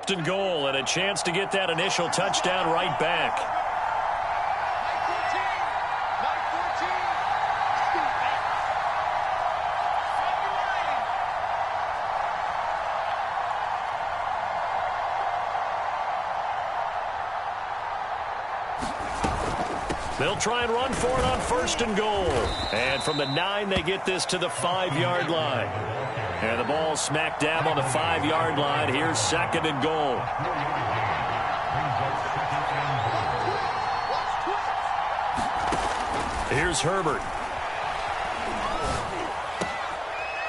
And goal, and a chance to get that initial touchdown right back. They'll try and run for it on 1st and goal. And from the 9, they get this to the 5-yard line. And the ball smack dab on the 5-yard line. Here's 2nd and goal. Here's Herbert.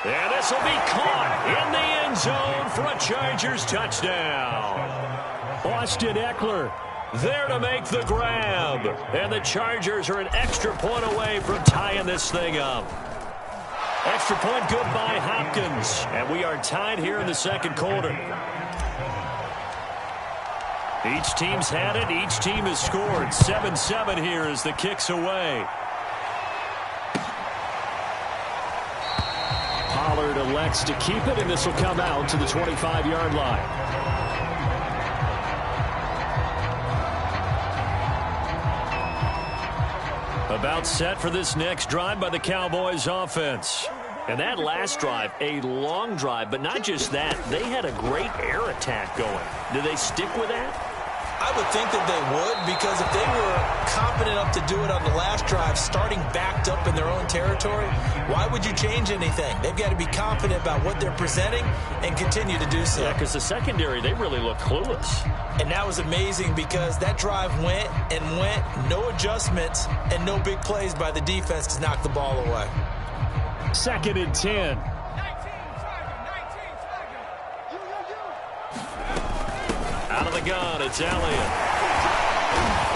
And this will be caught in the end zone for a Chargers touchdown. Austin Eckler there to make the grab. And the Chargers are an extra point away from tying this thing up. Extra point good by Hopkins. And we are tied here in the 2nd quarter. Each team's had it. Each team has scored. 7-7 here as the kick's away. Pollard elects to keep it, and this will come out to the 25-yard line. About set for this next drive by the Cowboys offense. And that last drive, a long drive, but not just that. They had a great air attack going. Do they stick with that? I would think that they would, because if they were confident enough to do it on the last drive, starting backed up in their own territory, why would you change anything? They've got to be confident about what they're presenting and continue to do so. Yeah, because the secondary, they really look clueless. And that was amazing because that drive went and went, no adjustments, and no big plays by the defense to knock the ball away. 2nd and 10. Out of the gun, it's Elliott.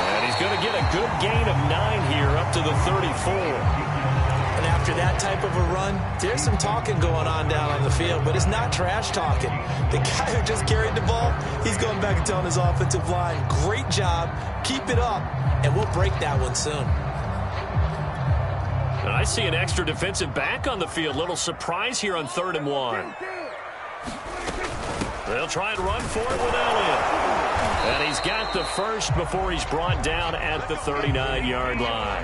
And he's going to get a good gain of 9 here up to the 34. And after that type of a run, there's some talking going on down on the field, but it's not trash talking. The guy who just carried the ball, he's going back and telling his offensive line, great job, keep it up, and we'll break that one soon. I see an extra defensive back on the field. Little surprise here on 3rd and 1. They'll try and run for it with Elliott. And he's got the first before he's brought down at the 39-yard line.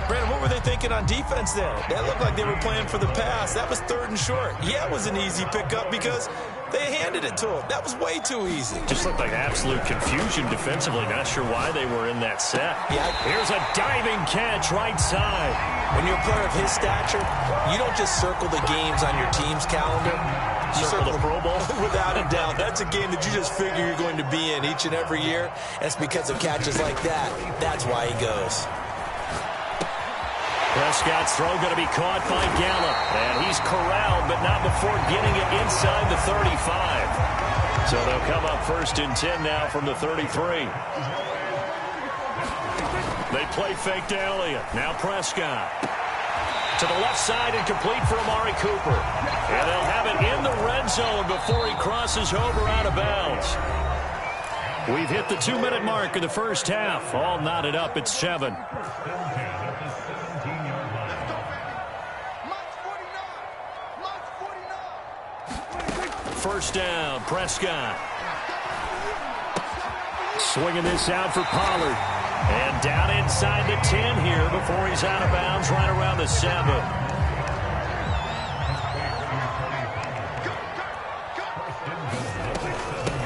Brandon, what were they thinking on defense there? That looked like they were playing for the pass. That was 3rd and short. Yeah, it was an easy pickup because they handed it to him. That was way too easy. Just looked like absolute confusion defensively. Not sure why they were in that set. Yeah. Here's a diving catch right side. When you're a player of his stature, you don't just circle the games on your team's calendar. You circle the Pro Bowl? Without a doubt. That's a game that you just figure you're going to be in each and every year. That's because of catches like that. That's why he goes. Prescott's throw going to be caught by Gallup. And he's corralled, but not before getting it inside the 35. So they'll come up 1st and 10 now from the 33. They play fake to Elliott. Now Prescott. To the left side and complete for Amari Cooper. And they'll have it in the red zone before he crosses over out of bounds. We've hit the 2-minute mark in the first half. All knotted up at 7. First down, Prescott. Swinging this out for Pollard. And down inside the 10 here before he's out of bounds right around the 7.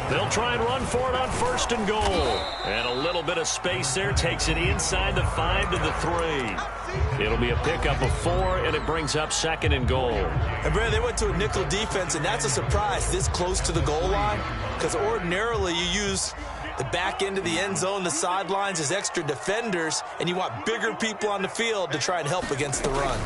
They'll try and run for it on 1st and goal. And a little bit of space there takes it inside the 5 to the 3. It'll be a pickup of 4, and it brings up 2nd and goal. And, Brad, they went to a nickel defense, and that's a surprise this close to the goal line, because ordinarily you use the back end of the end zone, the sidelines as extra defenders, and you want bigger people on the field to try and help against the run.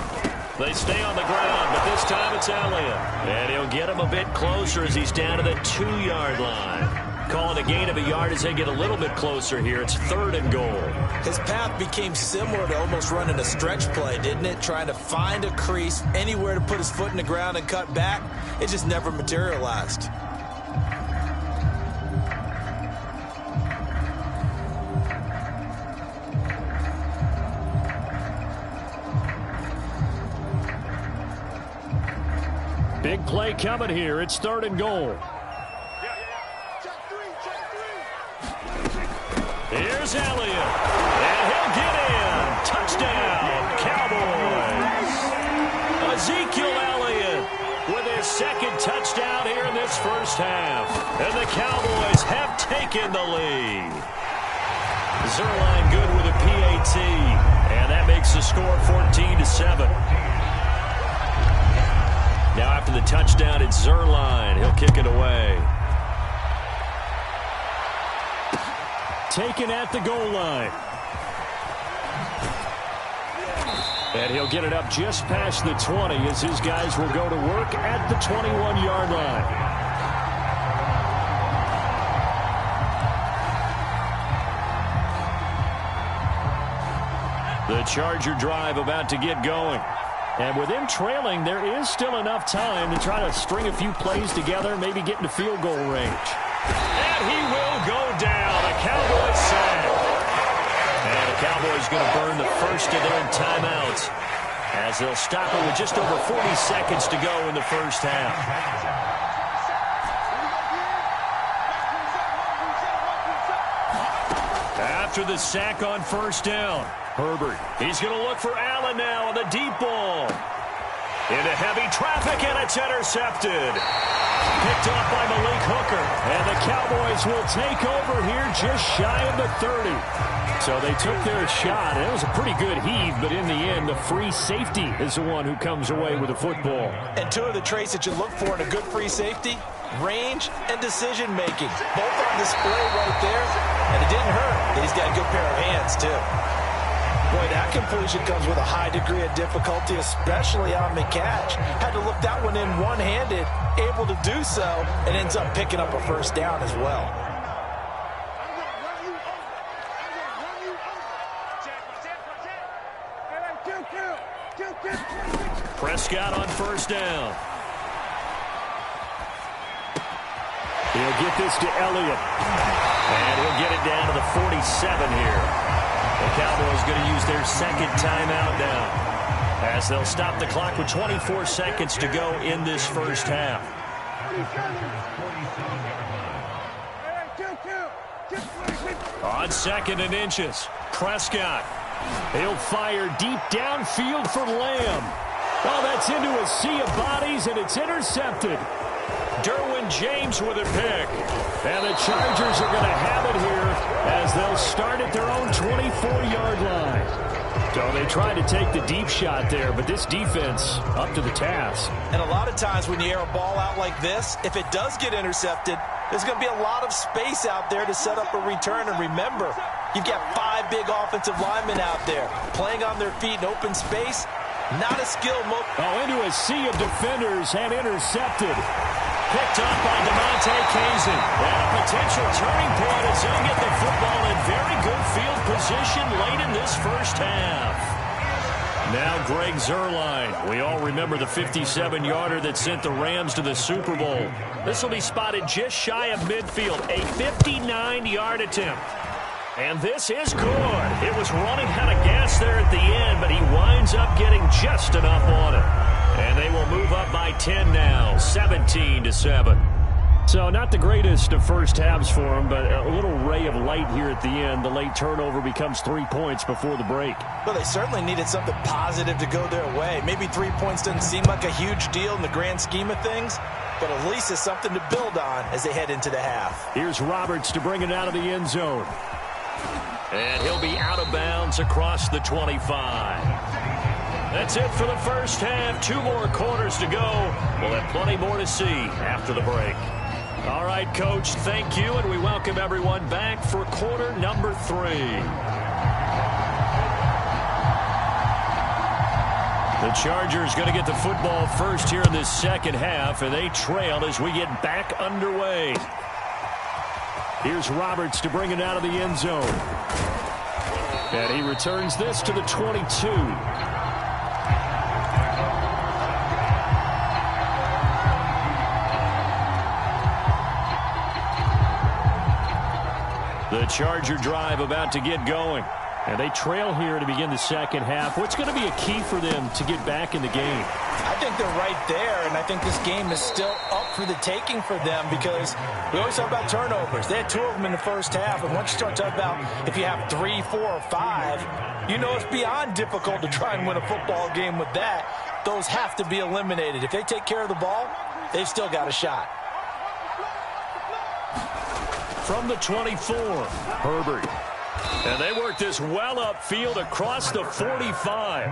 They stay on the ground, but this time it's Elliott. And he'll get him a bit closer as he's down to the 2-yard line. Calling a gain of a yard as they get a little bit closer here. It's 3rd and goal. His path became similar to almost running a stretch play, didn't it? Trying to find a crease, anywhere to put his foot in the ground and cut back. It just never materialized. Big play coming here. It's 3rd and goal. Here's Elliott. And he'll get in. Touchdown, Cowboys. Ezekiel Elliott with his second touchdown here in this first half. And the Cowboys have taken the lead. Zerline good with a PAT. And that makes the score 14-7. Now after the touchdown, it's Zerline. He'll kick it away. Taken at the goal line. And he'll get it up just past the 20 as his guys will go to work at the 21-yard line. The Charger drive about to get going. And with him trailing, there is still enough time to try to string a few plays together, maybe get into field goal range. And he will go down. A Cowboys sack. And the Cowboys going to burn the first of their timeouts as they'll stop it with just over 40 seconds to go in the first half. After the sack on first down, Herbert, he's going to look for Allen now on the deep ball. Into heavy traffic, and it's intercepted. Picked off by Malik Hooker, and the Cowboys will take over here just shy of the 30. So they took their shot. It was a pretty good heave, but in the end, the free safety is the one who comes away with the football. And two of the traits that you look for in a good free safety, range and decision-making. Both on display right there, and it didn't hurt that he's got a good pair of hands, too. Boy, that completion comes with a high degree of difficulty, especially on the catch. Had to look that one in one-handed, able to do so, and ends up picking up a first down as well. Prescott on first down. He'll get this to Elliott. And he'll get it down to the 47 here. The Cowboys going to use their second timeout now as they'll stop the clock with 24 seconds to go in this first half. On second and inches, Prescott. He'll fire deep downfield for Lamb. Oh, that's into a sea of bodies, and it's intercepted. Derwin James with a pick. And the Chargers are going to have it here as they'll start at their own 24-yard line. So they tried to take the deep shot there, but this defense up to the task. And a lot of times when you air a ball out like this, if it does get intercepted, there's going to be a lot of space out there to set up a return. And remember, you've got 5 big offensive linemen out there playing on their feet in open space. Not a skilled into a sea of defenders and intercepted. Picked up by DeMonte Kazin. And a potential turning point as they'll get the football in very good field position late in this first half. Now Greg Zerline. We all remember the 57-yarder that sent the Rams to the Super Bowl. This will be spotted just shy of midfield. A 59-yard attempt. And this is good. It was running out of gas there at the end, but he winds up getting just enough on it. And they will move up by 10 now, 17-7. So not the greatest of first halves for him, but a little ray of light here at the end. The late turnover becomes 3 points before the break. Well, they certainly needed something positive to go their way. Maybe 3 points doesn't seem like a huge deal in the grand scheme of things, but at least it's something to build on as they head into the half. Here's Roberts to bring it out of the end zone. And he'll be out of bounds across the 25. That's it for the first half. 2 more quarters to go. We'll have plenty more to see after the break. All right, Coach, thank you, and we welcome everyone back for quarter number 3. The Chargers going to get the football first here in this second half, and they trail as we get back underway. Here's Roberts to bring it out of the end zone. And he returns this to the 22. The Charger drive about to get going. And they trail here to begin the second half. What's going to be a key for them to get back in the game? I think they're right there, and I think this game is still up for the taking for them because we always talk about turnovers. They had 2 of them in the first half, and once you start talking about if you have 3, 4, or 5, you know it's beyond difficult to try and win a football game with that. Those have to be eliminated. If they take care of the ball, they've still got a shot. From the 24, Herbert. And they work this well upfield across the 45.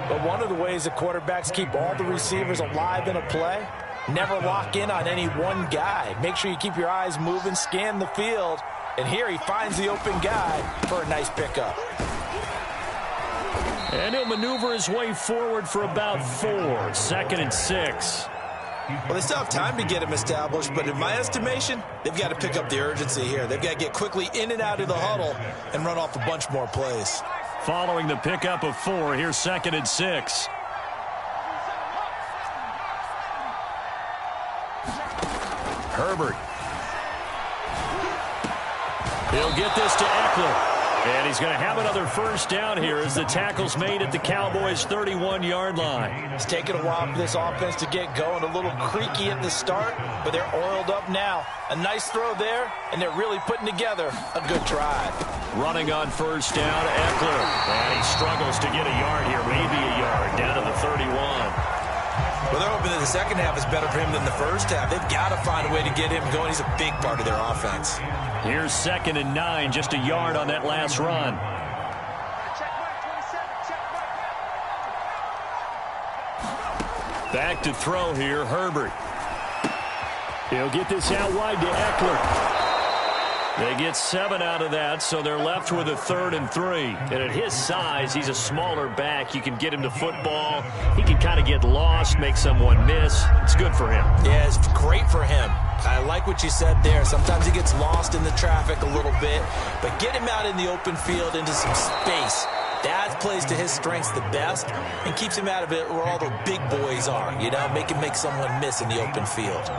But one of the ways that quarterbacks keep all the receivers alive in a play, never lock in on any one guy. Make sure you keep your eyes moving, scan the field. And here he finds the open guy for a nice pickup. And he'll maneuver his way forward for about 4. 2nd and 6. Well, they still have time to get him established, but in my estimation, they've got to pick up the urgency here. They've got to get quickly in and out of the huddle and run off a bunch more plays. Following the pickup of 4, here's 2nd and 6. Herbert. He'll get this to Eckler. And he's going to have another first down here as the tackle's made at the Cowboys' 31-yard line. It's taken a while for this offense to get going. A little creaky at the start, but they're oiled up now. A nice throw there, and they're really putting together a good drive. Running on first down, Eckler. And he struggles to get a yard here, maybe a yard, down to the 31. Well, they're hoping that the second half is better for him than the first half. They've got to find a way to get him going. He's a big part of their offense. Here's 2nd and 9, just a yard on that last run. Back to throw here, Herbert. He'll get this out wide to Eckler. They get 7 out of that, so they're left with a 3rd and 3. And at his size, he's a smaller back. You can get him to football. He can kind of get lost, make someone miss. It's good for him. Yeah, it's great for him. I like what you said there. Sometimes he gets lost in the traffic a little bit, but get him out in the open field into some space. That plays to his strengths the best and keeps him out of it where all the big boys are, you know, make him make someone miss in the open field.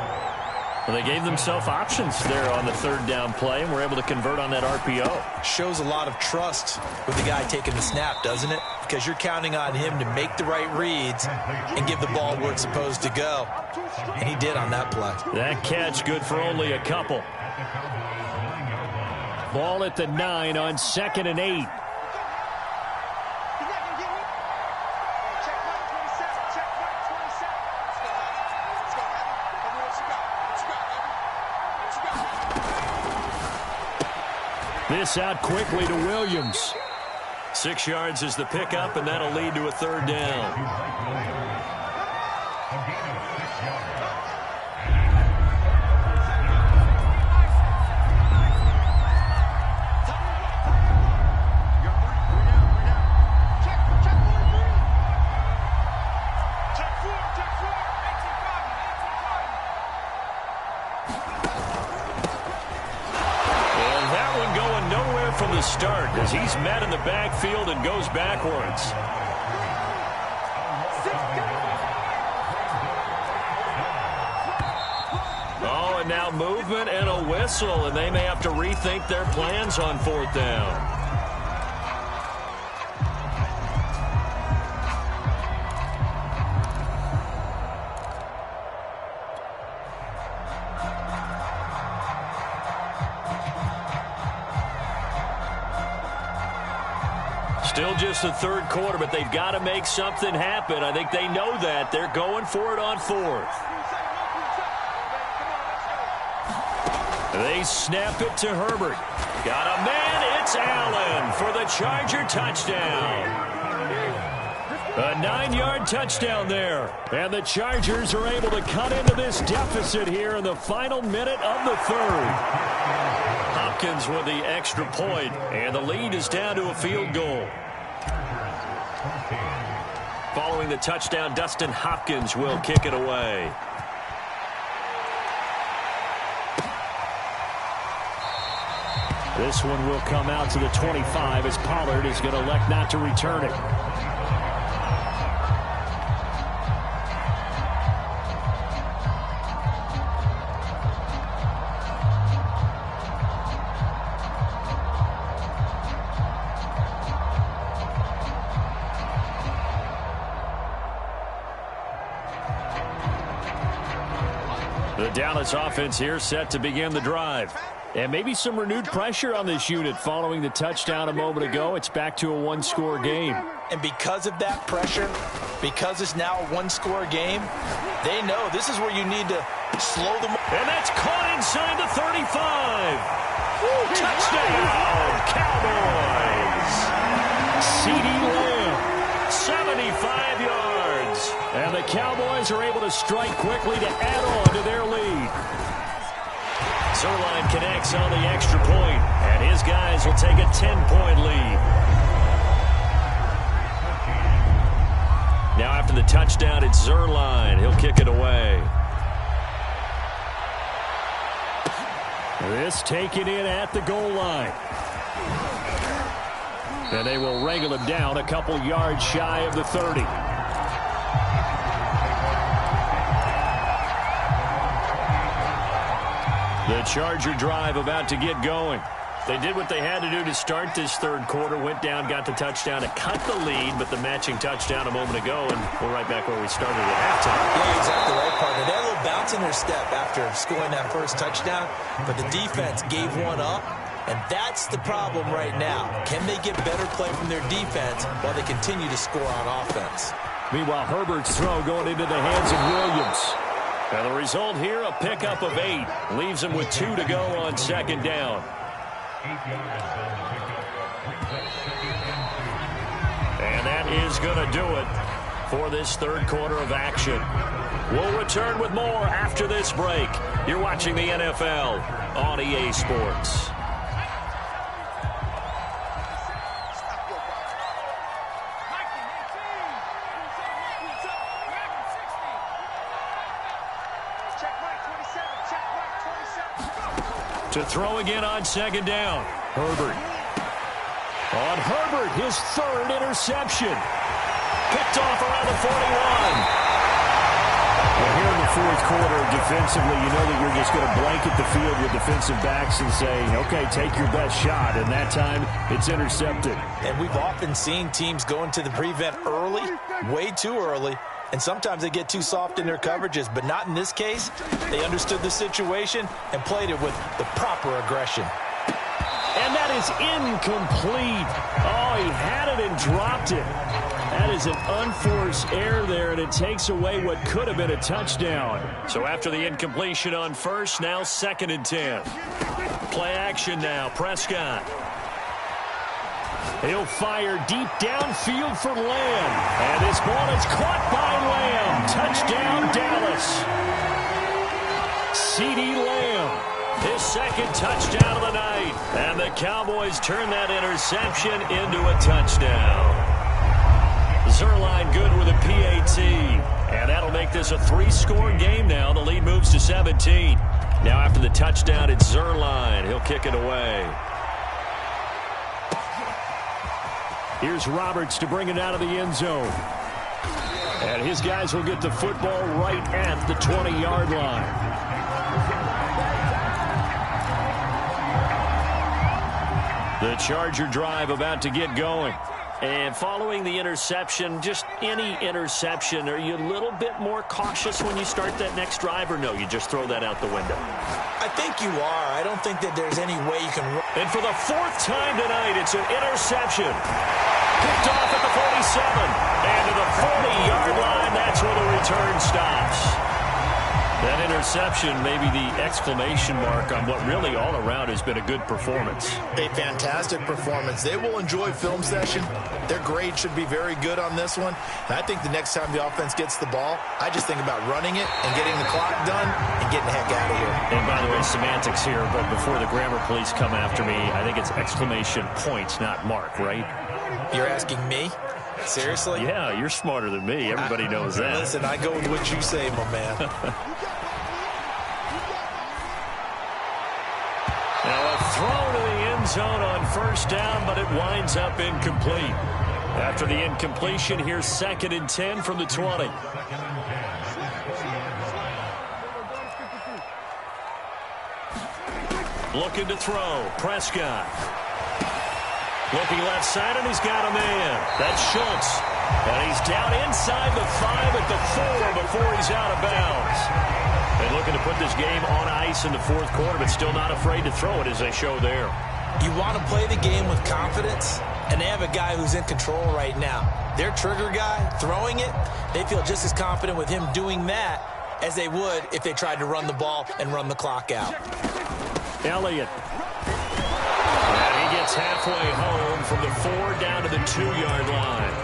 Well, they gave themselves options there on the 3rd down play and were able to convert on that RPO. Shows a lot of trust with the guy taking the snap, doesn't it? Because you're counting on him to make the right reads and give the ball where it's supposed to go. And he did on that play. That catch good for only a couple. Ball at the 9 on 2nd and 8. This out quickly to Williams. 6 yards is the pickup, and that'll lead to a 3rd down. From the start as he's met in the backfield and goes backwards. Oh, and now movement and a whistle, and they may have to rethink their plans on 4th down. Still just the 3rd quarter, but they've got to make something happen. I think they know that. They're going for it on 4th. They snap it to Herbert. Got a man. It's Allen for the Charger touchdown. A 9-yard touchdown there. And the Chargers are able to cut into this deficit here in the final minute of the 3rd. Hopkins with the extra point, and the lead is down to a field goal. Following the touchdown, Dustin Hopkins will kick it away. This one will come out to the 25 as Pollard is going to elect not to return it. The Dallas offense here set to begin the drive. And maybe some renewed pressure on this unit following the touchdown a moment ago. It's back to a one-score game. And because of that pressure, because it's now a one-score game, they know this is where you need to slow them. And that's caught inside the 35. Touchdown, Cowboys. CeeDee Lamb, 75 yards. And the Cowboys are able to strike quickly to add on to their lead. Zuerlein connects on the extra point, and his guys will take a 10-point lead. Now after the touchdown, it's Zuerlein. He'll kick it away. This taken in at the goal line. And they will wrangle him down a couple yards shy of the 30. The Charger drive about to get going. They did what they had to do to start this third quarter. Went down, got the touchdown to cut the lead, but the matching touchdown a moment ago, and we're right back where we started at halftime. Yeah, exactly right, partner. They had a little bounce in their step after scoring that first touchdown, but the defense gave one up, and that's the problem right now. Can they get better play from their defense while they continue to score on offense? Meanwhile, Herbert's throw going into the hands of Williams. Now the result here, a pickup of 8. Leaves him with 2 to go on second down. And that is going to do it for this third quarter of action. We'll return with more after this break. You're watching the NFL on EA Sports. To throw again on second down. Herbert. On Herbert, his third interception. Picked off around the 41. Well, here in the fourth quarter, defensively, you know that you're just going to blanket the field with defensive backs and say, okay, take your best shot. And that time, it's intercepted. And we've often seen teams go into the prevent early, way too early. And sometimes they get too soft in their coverages, but not in this case. They understood the situation and played it with the proper aggression. And that is incomplete. Oh, he had it and dropped it. That is an unforced error there, and it takes away what could have been a touchdown. So after the incompletion on first, now 2nd and 10. Play action now, Prescott. He'll fire deep downfield for Lamb. And this ball is caught by Lamb. Touchdown, Dallas. CeeDee Lamb, his second touchdown of the night. And the Cowboys turn that interception into a touchdown. Zuerlein good with a PAT. And that'll make this a 3-score game now. The lead moves to 17. Now after the touchdown, it's Zuerlein. He'll kick it away. Here's Roberts to bring it out of the end zone. And his guys will get the football right at the 20-yard line. The Charger drive about to get going. And following the interception, just any interception, are you a little bit more cautious when you start that next drive, or no, you just throw that out the window? I think you are. I don't think that there's any way you can... And for the 4th time tonight, it's an interception. Picked off at the 47. And to the 40-yard line, that's where the return stops. That interception may be the exclamation mark on what really all around has been a good performance. A fantastic performance. They will enjoy film session. Their grade should be very good on this one. And I think the next time the offense gets the ball, I just think about running it and getting the clock done and getting the heck out of here. And by the way, semantics here, but before the grammar police come after me, I think it's exclamation points, not mark, right? You're asking me? Seriously? Yeah, you're smarter than me. Everybody knows that. Listen, I go with what you say, my man. Now a throw to the end zone on first down, but it winds up incomplete. After the incompletion, here's 2nd and 10 from the 20. Looking to throw, Prescott. Looking left side, and he's got a man. That's Schultz. And he's down inside the 5 at the 4 before he's out of bounds. And looking to put this game on ice in the fourth quarter, but still not afraid to throw it as they show there. You want to play the game with confidence, and they have a guy who's in control right now. Their trigger guy, throwing it, they feel just as confident with him doing that as they would if they tried to run the ball and run the clock out. Elliott. And he gets halfway home from the 4 down to the 2-yard line.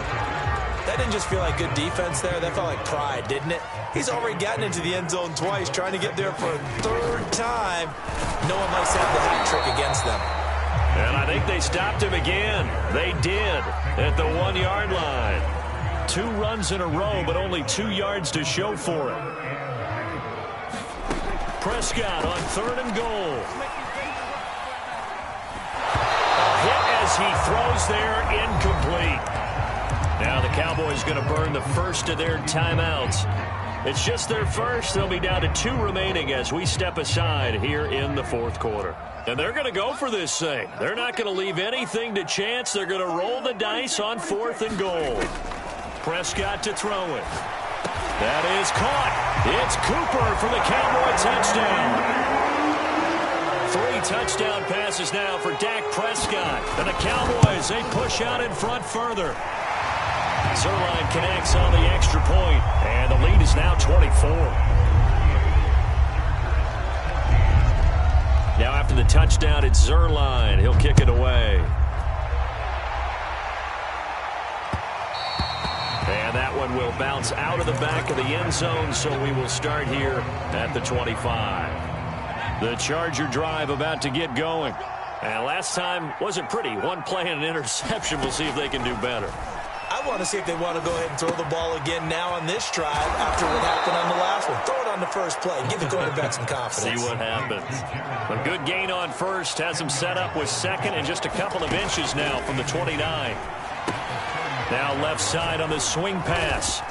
That didn't just feel like good defense there. That felt like pride, didn't it? He's already gotten into the end zone twice, trying to get there for a third time. No one likes to have the hat trick against them. And I think they stopped him again. They did at the 1-yard line. 2 runs in a row, but only 2 yards to show for it. Prescott on 3rd and goal. A hit as he throws there, incomplete. Now the Cowboys going to burn the first of their timeouts. It's just their first. They'll be down to 2 remaining as we step aside here in the fourth quarter. And they're going to go for this thing. They're not going to leave anything to chance. They're going to roll the dice on 4th and goal. Prescott to throw it. That is caught. It's Cooper for the Cowboy touchdown. 3 touchdown passes now for Dak Prescott. And the Cowboys, they push out in front further. Zerline connects on the extra point, and the lead is now 24. Now after the touchdown, it's Zerline. He'll kick it away. And that one will bounce out of the back of the end zone, so we will start here at the 25. The Charger drive about to get going. And last time wasn't pretty. 1 play and an interception. We'll see if they can do better. I want to see if they want to go ahead and throw the ball again now on this drive after what happened on the last one. Throw it on the first play. Give the quarterback some confidence. See what happens. A good gain on first. Has him set up with 2nd and just a couple of inches now from the 29. Now left side on the swing pass.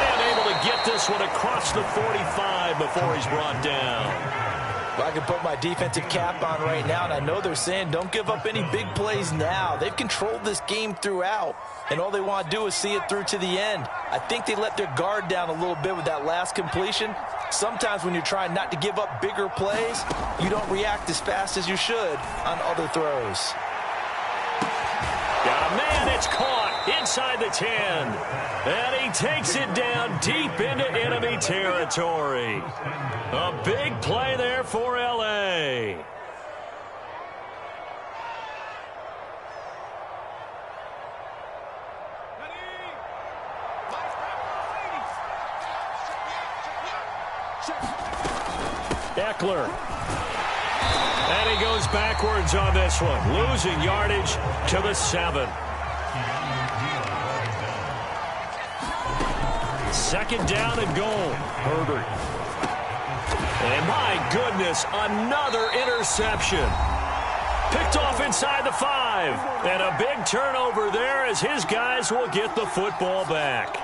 And able to get this one across the 45 before he's brought down. Well, I can put my defensive cap on right now, and I know they're saying don't give up any big plays now. They've controlled this game throughout, and all they want to do is see it through to the end. I think they let their guard down a little bit with that last completion. Sometimes when you're trying not to give up bigger plays, you don't react as fast as you should on other throws. Got a man, it's caught inside the 10. And he takes it down deep into enemy territory. A big play there for L.A. Eckler. And he goes backwards on this one, losing yardage to the 7. 2nd down and goal. Herbert. And my goodness, another interception. Picked off inside the 5. And a big turnover there as his guys will get the football back.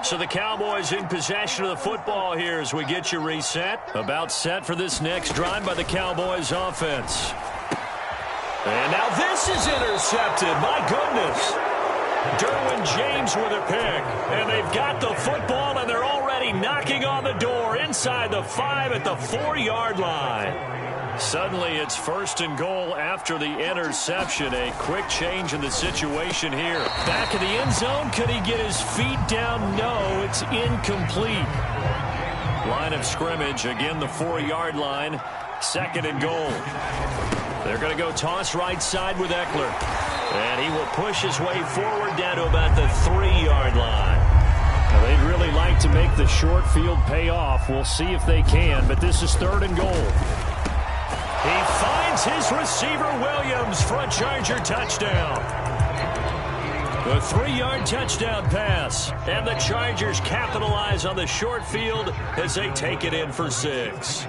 So the Cowboys in possession of the football here as we get you reset. About set for this next drive by the Cowboys offense. And now this is intercepted. My goodness. Derwin James with a pick. And they've got the football, and they're already knocking on the door inside the 5 at the 4-yard line. Suddenly it's 1st and goal after the interception. A quick change in the situation here. Back in the end zone. Could he get his feet down? No, it's incomplete. Line of scrimmage. Again, the 4-yard line. 2nd and goal. They're going to go toss right side with Eckler. And he will push his way forward down to about the 3-yard line. Now, they'd really like to make the short field pay off. We'll see if they can, but this is 3rd and goal. He finds his receiver, Williams, for a Charger touchdown. The 3-yard touchdown pass. And the Chargers capitalize on the short field as they take it in for 6.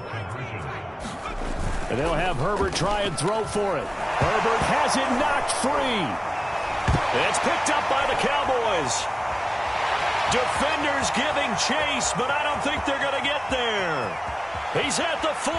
And they'll have Herbert try and throw for it. Herbert has it knocked free. It's picked up by the Cowboys. Defenders giving chase, but I don't think they're going to get there. He's at the 40.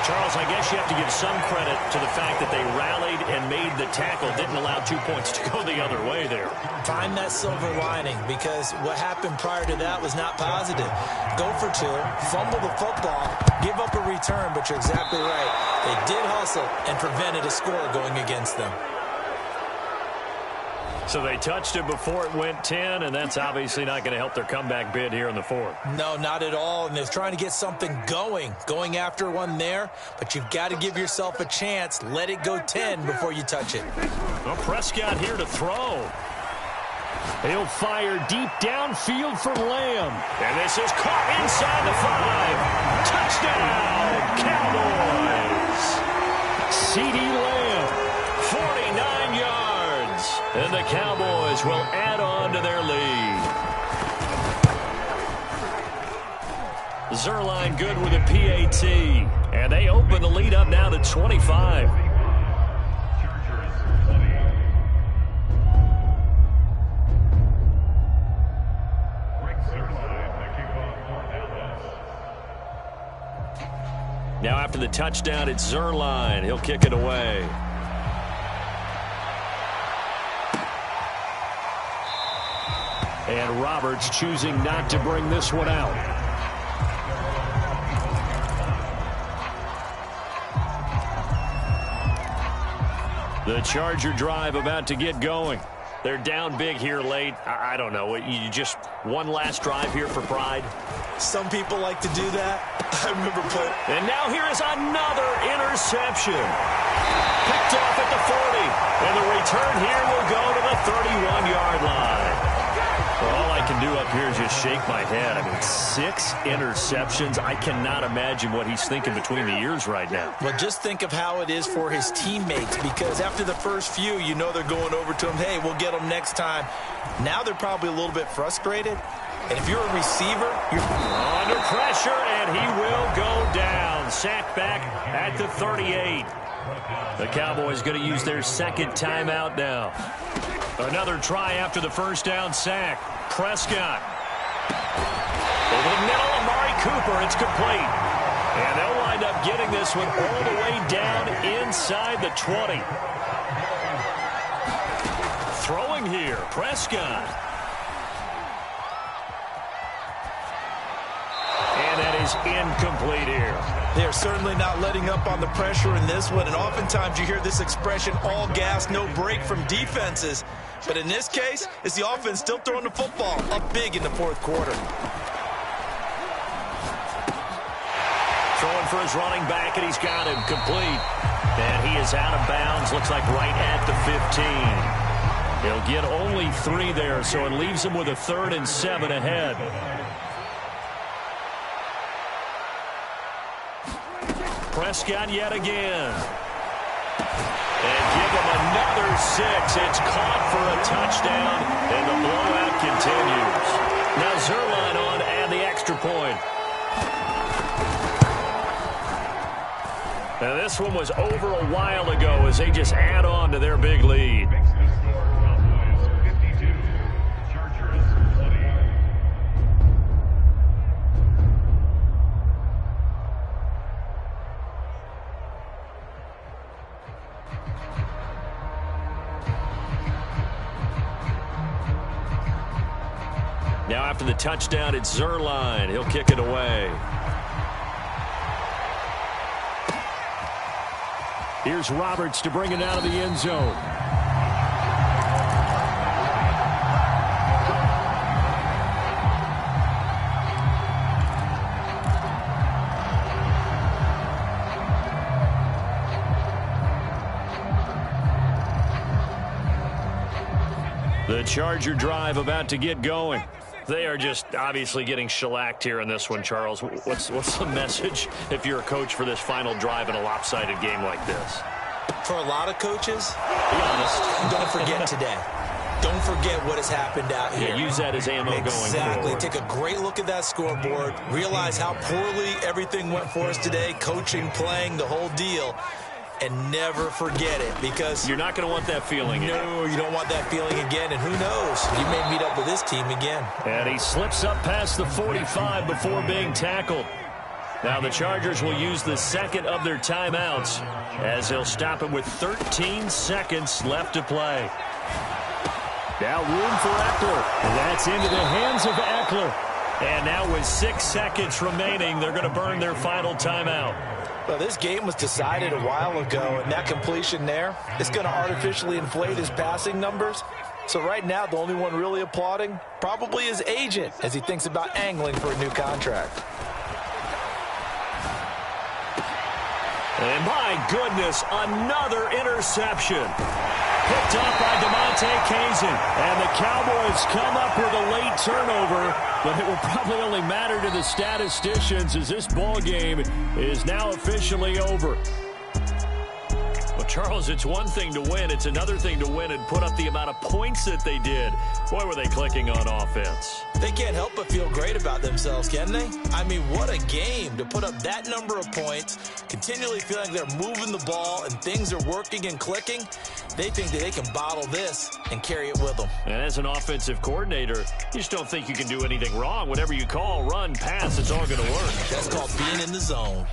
Charles, I guess you have to give some credit to the fact that they rallied and made the tackle, didn't allow 2 points to go the other way there. Find that silver lining, because what happened prior to that was not positive. Go for two, fumble the football, give up a return, but you're exactly right. They did hustle and prevented a score going against them. So they touched it before it went 10, and that's obviously not going to help their comeback bid here in the fourth. No, not at all, and they're trying to get something going after one there, but you've got to give yourself a chance. Let it go 10 before you touch it. Well, Prescott here to throw. He'll fire deep downfield for Lamb. And this is caught inside the 5. Touchdown, Cowboys. CeeDee Lamb, 49 yards. And the Cowboys will add on to their lead. Zerline good with a PAT. And they open the lead up now to 25. Now after the touchdown, it's Zerline. He'll kick it away. And Roberts choosing not to bring this one out. The Charger drive about to get going. They're down big here late. I don't know. You just one last drive here for pride? Some people like to do that. I remember playing. And now here is another interception. Picked off at the 40. And the return here will go to the 31-yard line. Well, all I can do up here is just shake my head. I mean, 6 interceptions. I cannot imagine what he's thinking between the ears right now. Well, just think of how it is for his teammates, because after the first few, you know they're going over to him, hey, we'll get them next time. Now they're probably a little bit frustrated. And if you're a receiver, you're under pressure, and he will go down. Sacked back at the 38. The Cowboys going to use their second timeout now. Another try after the first down sack. Prescott. Over the middle, Amari Cooper. It's complete. And they'll wind up getting this one all the way down inside the 20. Throwing here, Prescott. And that is incomplete here. They're certainly not letting up on the pressure in this one, and oftentimes you hear this expression, all gas, no break from defenses. But in this case, it's the offense still throwing the football up big in the fourth quarter. Throwing for his running back, and he's got him complete. And he is out of bounds, looks like right at the 15. He'll get only 3 there, so it leaves him with a 3rd and 7 ahead. Prescott yet again. And give him another 6. It's caught for a touchdown, and the blowout continues. Now Zerline on and the extra point. Now this one was over a while ago as they just add on to their big lead. Now after the touchdown, it's Zerline. He'll kick it away. Here's Roberts to bring it out of the end zone. The Charger drive about to get going. They are just obviously getting shellacked here in this one, Charles. What's the message if you're a coach for this final drive in a lopsided game like this? For a lot of coaches, be honest, don't forget today. Don't forget what has happened out here. Yeah, use that as ammo going forward. Exactly. Take a great look at that scoreboard. Realize how poorly everything went for us today. Coaching, playing, the whole deal. And never forget it, because you're not going to want that feeling again. No, you don't want that feeling again, and who knows? You may meet up with this team again. And he slips up past the 45 before being tackled. Now the Chargers will use the second of their timeouts as they'll stop it with 13 seconds left to play. Now room for Eckler. That's into the hands of Eckler. And now with 6 seconds remaining, they're going to burn their final timeout. Well, this game was decided a while ago, and that completion there is going to artificially inflate his passing numbers. So right now, the only one really applauding probably his agent as he thinks about angling for a new contract. And my goodness, another interception. Picked up by DeMonte Kazin. And the Cowboys come up with a late turnover, but it will probably only matter to the statisticians as this ball game is now officially over. Well, Charles, it's one thing to win. It's another thing to win and put up the amount of points that they did. Boy, were they clicking on offense. They can't help but feel great about themselves, can they? I mean, what a game to put up that number of points, continually feeling they're moving the ball and things are working and clicking. They think that they can bottle this and carry it with them. And as an offensive coordinator, you just don't think you can do anything wrong. Whatever you call, run, pass, it's all going to work. That's called being in the zone.